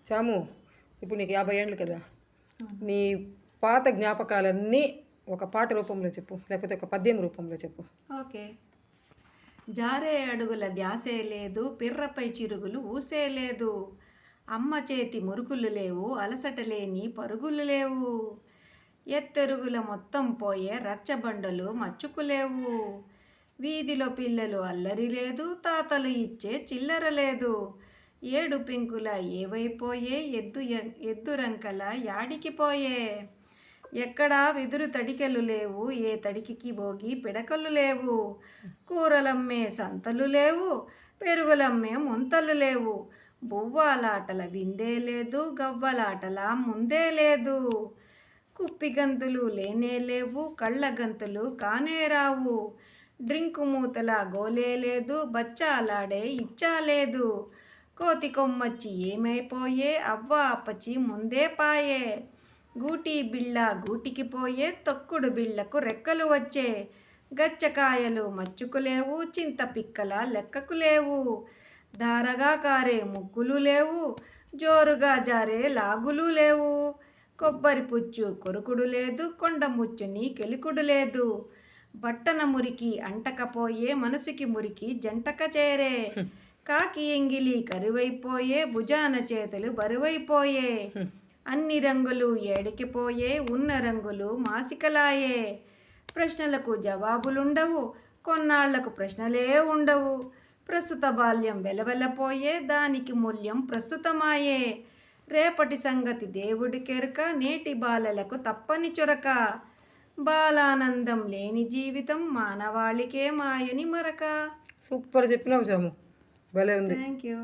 చాము, ఇప్పుడు నీకు 50 ఏళ్ళు కదా. నీ పాత జ్ఞాపకాలన్నీ ఒక పాట రూపంలో చెప్పు, లేకపోతే ఒక పద్యం రూపంలో చెప్పు. ఓకే. జారే అడుగుల ధ్యాసే లేదు, పిర్రపై చిరుగులు ఊసే లేదు, అమ్మ చేతి మురుకులు లేవు, అలసట లేని పరుగులు లేవు, ఎత్తెరుగుల మొత్తం పోయే రచ్చబండలు మచ్చుకులేవు, వీధిలో పిల్లలు అల్లరి లేదు, తాతలు ఇచ్చే చిల్లర లేదు, ఏడు పెంకుల ఏవైపోయే ఎద్దురంకల యాడికి పోయే, ఎక్కడా వెదురు తడికెలు లేవు, ఏ తడికి భోగి పిడకలు లేవు, కూరలమ్మే సంతలు లేవు, పెరుగులమ్మే ముంతలు లేవు, బువ్వాలాటల విందే లేదు, గవ్వలాటల ముందే లేదు, కుప్పిగంతులు లేనే లేవు, కళ్ళ గంతులు కానే రావు, డ్రింకు మూతల గోలే లేదు, బచ్చాలాడే ఇచ్చా లేదు, కోతి కొమ్మచ్చి ఏమైపోయే, అవ్వ అప్పచి ముందే పాయే, గూటి బిళ్ళ గూటికి పోయే, తొక్కుడు బిళ్ళకు రెక్కలు వచ్చే, గచ్చకాయలు మచ్చుకులేవు, చింత పిక్కల లెక్కకు లేవు, ధారగా కారే ముగ్గులు లేవు, జోరుగా జారే లాగులు లేవు, కొబ్బరి పుచ్చు కొరుకుడు లేదు, కొండ ముచ్చుని కెలుకుడు లేదు, బట్టన మురికి అంటకపోయే, మనసుకి మురికి జంటక చేరే, కాకి ఎంగిలి కరువైపోయే, భుజాన చేతులు బరువైపోయే, అన్ని రంగులు ఏడికిపోయే, ఉన్న రంగులు మాసికలాయే, ప్రశ్నలకు జవాబులుండవు, కొన్నాళ్లకు ప్రశ్నలే ఉండవు, ప్రస్తుత బాల్యం వెలవెలపోయే, దానికి మూల్యం ప్రస్తుతమాయే, రేపటి సంగతి దేవుడికెరుక, నేటి బాలలకు తప్పని చురక, బాలానందం లేని జీవితం మానవాళికే మాయని మరక. సూపర్ చెప్పినావు చాము, భలే ఉంది. Thank you.